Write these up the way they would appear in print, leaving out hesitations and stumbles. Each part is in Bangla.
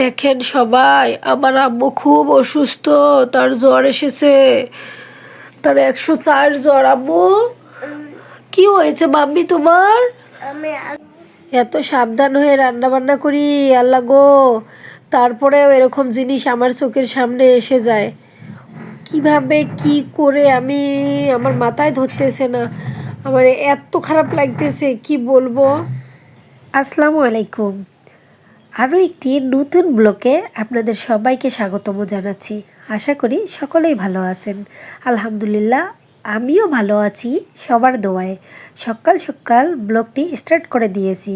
দেখেন সবাই, আমার আম্মু খুব অসুস্থ, তার জ্বর এসেছে, তার 104 জ্বর। আম্মু কি হয়েছে মাম্মি তোমার? এত সাবধান হয়ে রান্না বান্না করি আল্লাহ গো, তারপরেও এরকম জিনিস আমার চোখের সামনে এসে যায়। কিভাবে কি করে আমি, আমার মাথায় ধরতেছে না, আমার এত খারাপ লাগতেছে কি বলবো। আসসালামু আলাইকুম। আরও একটি নতুন ব্লকে আপনাদের সবাইকে স্বাগতম জানাচ্ছি। আশা করি সকলেই ভালো আছেন। আলহামদুলিল্লাহ আমিও ভালো আছি সবার দোয়ায়। সকাল সকাল ব্লগটি স্টার্ট করে দিয়েছি,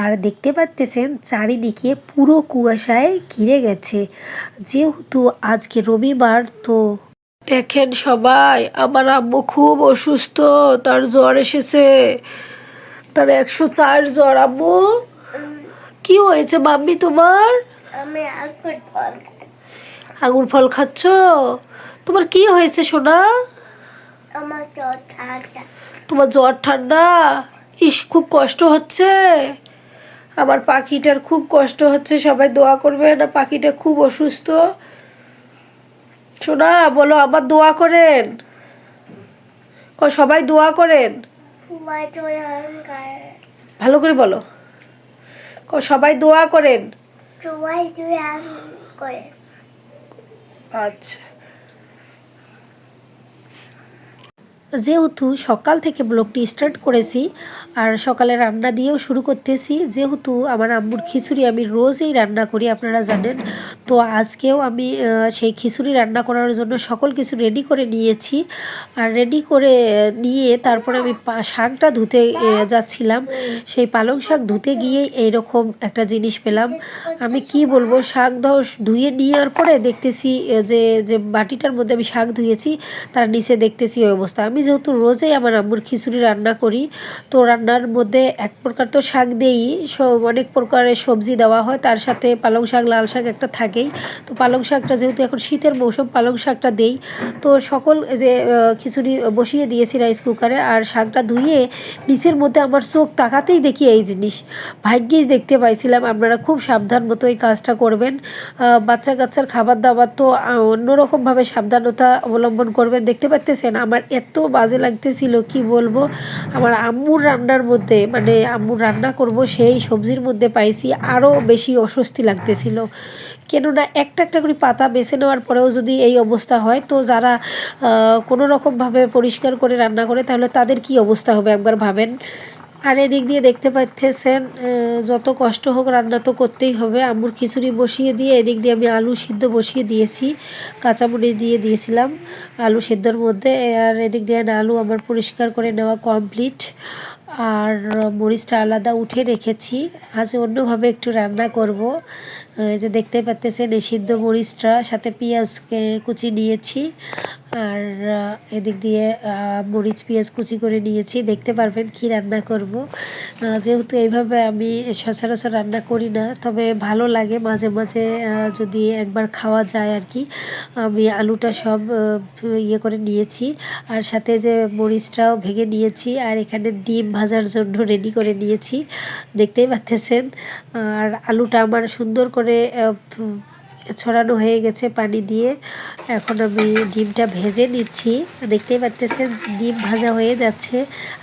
আর দেখতে পাচ্তেছেন চারিদিকে পুরো কুয়াশায় ঘিরে গেছে, যেহেতু আজকে রবিবার। তো দেখেন সবাই, আমার আম্মু খুব অসুস্থ, তার জ্বর এসেছে, তার 104 জ্বর। আম্মু কি হয়েছে মাম্মি তোমার? আঙুর ফল খাচ্ছ? তোমার কি হয়েছে সোনা? তোমার জ্বর ঠান্ডা? ইস, খুব কষ্ট হচ্ছে। আমার পাখিটার খুব কষ্ট হচ্ছে, সবাই দোয়া করবে না, পাখিটা খুব অসুস্থ। সোনা বলো, আমার দোয়া করেন, সবাই দোয়া করেন, ভালো করে বলো, সবাই দোয়া করেন। আচ্ছা, যেহেতু সকাল থেকে ব্লগটি স্টার্ট করেছি আর সকালে রান্না দিয়েও শুরু করতেছি, যেহেতু আমার আম্মুর খিচুড়ি আমি রোজই রান্না করি আপনারা জানেন। তো আজকেও আমি সেই খিচুড়ি রান্না করার জন্য সকল কিছু রেডি করে নিয়েছি। আর রেডি করে নিয়ে তারপরে আমি শাকটা ধুতে যাচ্ছিলাম। সেই পালং শাক ধুতে গিয়ে এইরকম একটা জিনিস পেলাম। আমি কি বলবো, শাক ধুয়ে নেওয়ার পরে দেখতেছি যে যে বাটিটার মধ্যে আমি শাক ধুয়েছি তার নিচে দেখতেছি ওই অবস্থা। আমি যেহেতু রোজই আমার আম্মুর খিচুড়ি রান্না করি, তো রান্নার মধ্যে এক প্রকার তো শাক দেই, অনেক প্রকারের সবজি দেওয়া হয়, তার সাথে পালং শাক লাল শাক একটা থাকেই। তো পালং শাকটা যেহেতু এখন শীতের মৌসুম, পালং শাকটা দেই। তো সকল যে খিচুড়ি বসিয়ে দিয়েছি রাইস কুকারে, আর শাকটা ধুয়ে নিচের মধ্যে আমার চোখ তাকাতেই দেখি এই জিনিস। ভাগ্যিস দেখতে পাইছিলাম। আপনারা খুব সাবধান মতো এই কাজটা করবেন। বাচ্চা কাচ্চার খাবার দাবার তো অন্যরকমভাবে সাবধানতা অবলম্বন করবেন। দেখতে পাচ্তেছেন আমার এত বাজে লাগতেছিল কি বলবো। আমার আম্মুর রান্নার মধ্যে, মানে আম্মুর রান্না করব সেই সবজির মধ্যে পাইছি আরও বেশি অস্বস্তি লাগতেছিল। কেননা একটা একটা করে পাতা বেছে নেওয়ার পরেও যদি এই অবস্থা হয়, তো যারা কোনো রকমভাবে পরিষ্কার করে রান্না করে তাহলে তাদের কি অবস্থা হবে একবার ভাবেন। আর এদিক দিয়ে দেখতে পাচ্ছেন যত কষ্ট হোক রান্না তো করতেই হবে। আম্মুর খিচুড়ি বসিয়ে দিয়ে এদিক দিয়ে আমি আলু সিদ্ধ বসিয়ে দিয়েছি, কাঁচামরিচ দিয়ে দিয়েছিলাম আলু সিদ্ধর মধ্যে। আর এদিক দিয়ে আলু আমার পরিষ্কার করে নেওয়া কমপ্লিট, আর মরিচটা আলাদা উঠে রেখেছি। আজ অন্যভাবে একটু রান্না করব। যে দেখতে পাচ্ছেন এই সিদ্ধ মরিচটা সাথে পেঁয়াজ কুচি নিয়েছি, আর এদিক দিয়ে মরিচ পেঁয়াজ কুচি করে নিয়েছি। দেখতে পারবেন কি রান্না করব। যেহেতু এইভাবে আমি সচরাচর রান্না করি না, তবে ভালো লাগে মাঝে মাঝে যদি একবার খাওয়া যায় আর কি। আমি আলুটা সব ইয়ে করে নিয়েছি, আর সাথে যে মরিচটাও ভেঙে নিয়েছি, আর এখানে ডিম ভাজার জন্য রেডি করে নিয়েছি, দেখতেই পাচ্ছেন। আর আলুটা আমার সুন্দর করে ছড়ানো হয়ে গেছে পানি দিয়ে। এখন আমি ডিমটা ভেজে নিচ্ছি, দেখতেই পাচ্ছেন ডিম ভাজা হয়ে যাচ্ছে।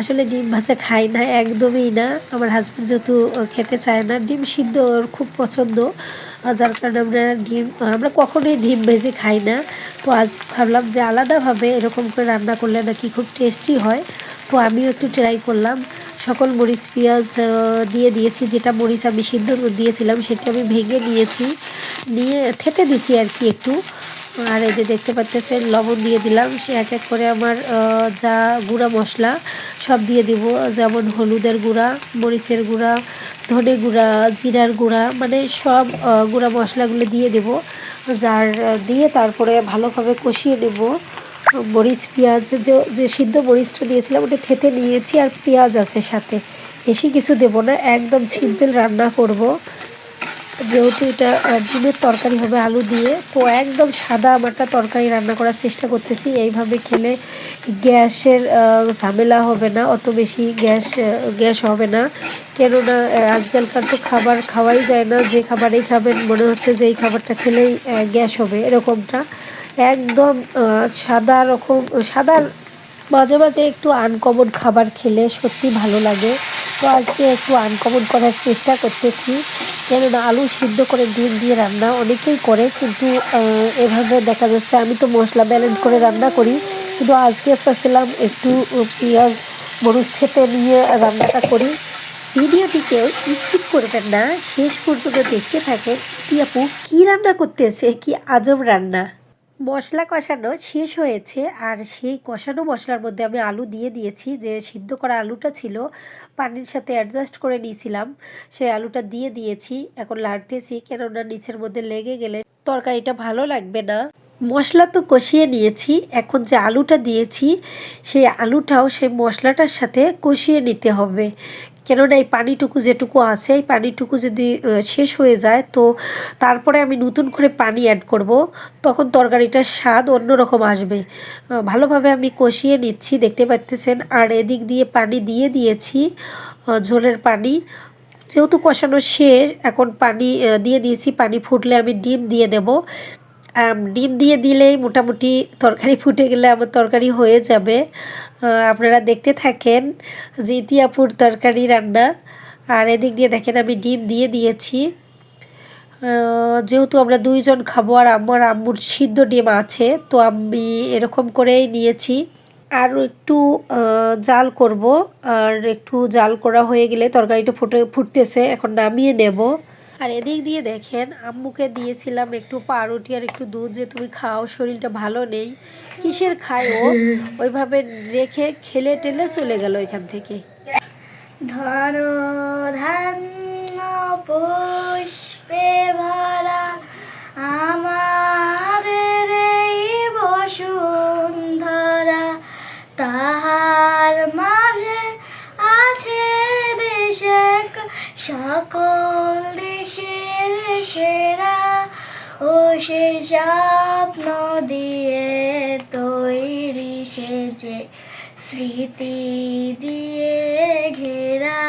আসলে ডিম ভাজা খাই না, একদমই না। আমার হাজব্যান্ড যেহেতু খেতে চায় না, ডিম সিদ্ধ ওর খুব পছন্দ, যার কারণে আমরা কখনোই ডিম ভেজে খাই না। তো আজ ভাবলাম যে আলাদাভাবে এরকম করে রান্না করলে নাকি খুব টেস্টি হয়। তো আমিও একটু ট্রাই করলাম। সকল মরিচ পেঁয়াজ দিয়ে দিয়েছি, যেটা মরিচ আমি সিদ্ধ দিয়েছিলাম সেটা আমি ভেঙে নিয়েছি, নিয়ে থেতে দিছি আর কি একটু। আর এই যে দেখতে পাচ্ছেন লবণ দিয়ে দিলাম। সে এক এক করে আমার যা গুঁড়া মশলা সব দিয়ে দিব, যেমন হলুদের গুঁড়া, মরিচের গুঁড়া, ধনে গুঁড়া, জিরার গুঁড়া, মানে সব গুঁড়া মশলাগুলো দিয়ে দেব। যার দিয়ে তারপরে ভালোভাবে কষিয়ে নেব। মরিচ পেঁয়াজ যে সিদ্ধ মরিচটা দিয়েছিলাম ওটা থেতে নিয়েছি, আর পেঁয়াজ আছে সাথে, বেশি কিছু দেব না, একদম সিম্পল রান্না করব। যেহেতু এটা ডিমের তরকারি হবে আলু দিয়ে, তো একদম সাদা মাটা তরকারি রান্না করার চেষ্টা করতেছি। এইভাবে খেলে গ্যাসের ঝামেলা হবে না, অত বেশি গ্যাস হবে না। কেননা আজকালকার তো খাবার খাওয়াই যায় না, যে খাবারেই খাবেন মনে হচ্ছে যে এই খাবারটা খেলেই গ্যাস হবে, এরকমটা একদম সাদা রকম সাদা। মাঝে মাঝে একটু আনকমন খাবার খেলে সত্যি ভালো লাগে। তো আজকে একটু আনকমন করার চেষ্টা করতেছি, কেননা আলু সিদ্ধ করে ডিম দিয়ে রান্না অনেকেই করে, কিন্তু এভাবে দেখা যাচ্ছে আমি তো মশলা ব্যালেন্স করে রান্না করি, কিন্তু আজকে চাচ্ছিলাম একটু পেঁয়াজ মরিচ খেতে নিয়ে রান্নাটা করি। ভিডিওটিকেও স্কিপ করবেন না, শেষ পর্যন্ত দেখতে থাকেন আপু কী রান্না করতেছে, কি আজব রান্না। মশলা কষানো শেষ হয়েছে, আর সেই কষানো মশলার মধ্যে আমি আলু দিয়ে দিয়েছি। যে সিদ্ধ করা আলুটা ছিল পানির সাথে অ্যাডজাস্ট করে নিয়েছিলাম, সেই আলুটা দিয়ে দিয়েছি। এখন লাড়তেছি, কেননা নিচের মধ্যে লেগে গেলে তরকারিটা ভালো লাগবে না। মশলা তো কষিয়ে নিয়েছি, এখন যে আলুটা দিয়েছি সেই আলুটাও সেই মশলাটার সাথে কষিয়ে নিতে হবে। কেননা এই পানিটুকু যেটুকু আছে, এই পানিটুকু যদি শেষ হয়ে যায়, তো তারপরে আমি নতুন করে পানি অ্যাড করব, তখন তরকারিটার স্বাদ অন্যরকম আসবে। ভালোভাবে আমি কষিয়ে নিচ্ছি, দেখতে পাচ্ছেন। আর এদিক দিয়ে পানি দিয়ে দিয়েছি, ঝোলের পানি। যেহেতু কষানো শেষ, এখন পানি দিয়ে দিয়েছি। পানি ফুটলে আমি ডিম দিয়ে দেব। ডিম দিয়ে দিলেই মোটামুটি তরকারি ফুটে গেলে আমার তরকারি হয়ে যাবে। আপনারা দেখতে থাকেন যে ইতিয়াপুর তরকারি রান্না। আর এদিক দিয়ে দেখেন আমি ডিম দিয়ে দিয়েছি। যেহেতু আমরা দুইজন খাবো আর আমার আম্মুর সিদ্ধ ডিম আছে, তো আমি এরকম করেই নিয়েছি। আর একটু জাল করব, আর একটু জাল করা হয়ে গেলে তরকারিটা ফুটতেছে, এখন নামিয়ে নেব। আর এদিক দিয়ে দেখেন আম্মুকে দিয়েছিলাম একটু পাউরুটি আর একটু দুধ, যে তুমি খাও, শরীরটা ভালো নেই। কিসের খায় ও, ওইভাবে রেখে খেলে টেলে চলে গেল এখান থেকে। ধন ধান্য পুষ্পে ভরা আমার এই বসুন্ধরা, তাহার মাঝে আছে দেশে সকল দেশের সেরা, ও সে স্বপ্ন দিয়ে তৈরি সেজে স্মৃতি দিয়ে ঘেরা,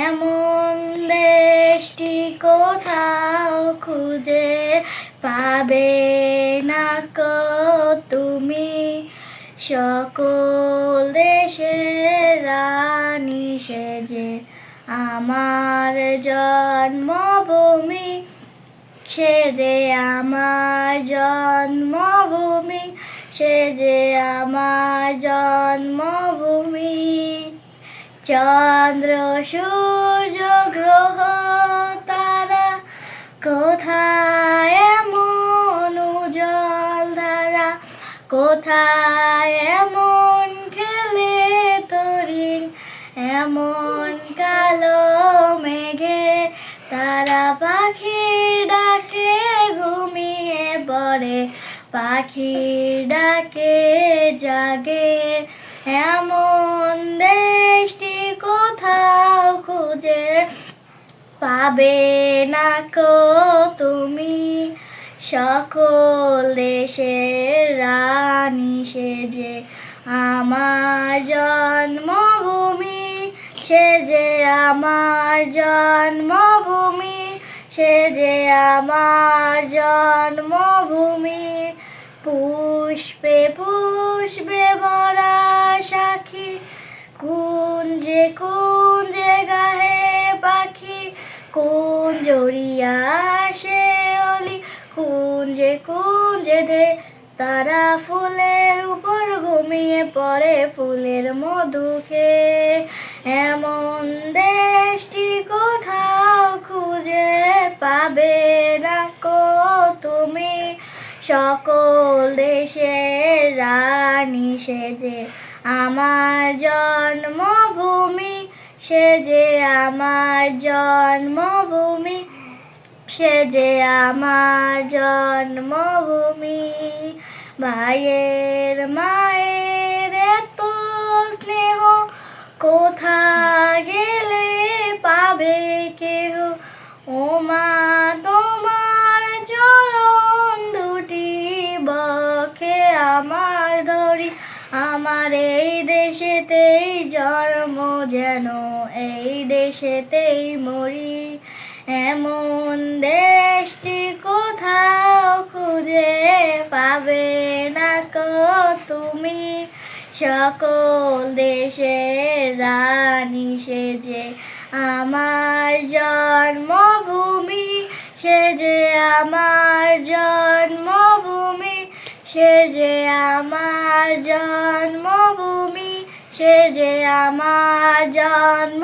এমন দেশটি কোথাও খুঁজে পাবে না কো তুমি, সকল দেশের রানী সেজে আমার জন্মভূমি, সে যে আমার জন্মভূমি, সে যে আমার জন্মভূমি। চন্দ্র সূর্য গ্রহ তারা কোথায় এমন উজ্জ্বল ধারা, কোথায় এমন খেলে তরিণ, এমন কালো মেঘে তারা পাখির ডাকে ঘুমিয়ে পড়ে, পাখির ডাকে জাগে, এমন দেশটি কোথাও খুঁজে পাবে না কো তুমি, সকল দেশের রানী সেজে আমার জন্মভূমি, সে যে আমার জন্মভূমি, সে যে আমার জন্মভূমি। পুষ্পে পুষ্পে ভরা সাক্ষী, কুঞ্জে কুঞ্জে গাহে পাখি, কুঞ্জ জড়িয়া সে অলি, কুঞ্জে কুঞ্জে দে তারা ফুলের উপর ঘুমিয়ে পড়ে ফুলের মধু খেয়ে, এমন দেশটি কোথাও খুঁজে পাবে না কো তুমি, সকল দেশের রানী সেজে আমার জন্মভূমি, সে যে আমার জন্মভূমি, সে যে আমার জন্মভূমি। ভাইয়ের মায়ের এত স্নেহ কোথা গেলে পাবে কেহ, ও মা আমার এই দেশেতেই জন্ম যেন এই দেশেতেই মরি, এমন দেশটি কোথাও খুঁজে পাবে না কো তুমি। সকল দেশের রানী সেজে আমার জন্মভূমি, সে যে আমার জন্মভূমি, সে যে আমার জন্মভূমি, সে যে আমার জন্ম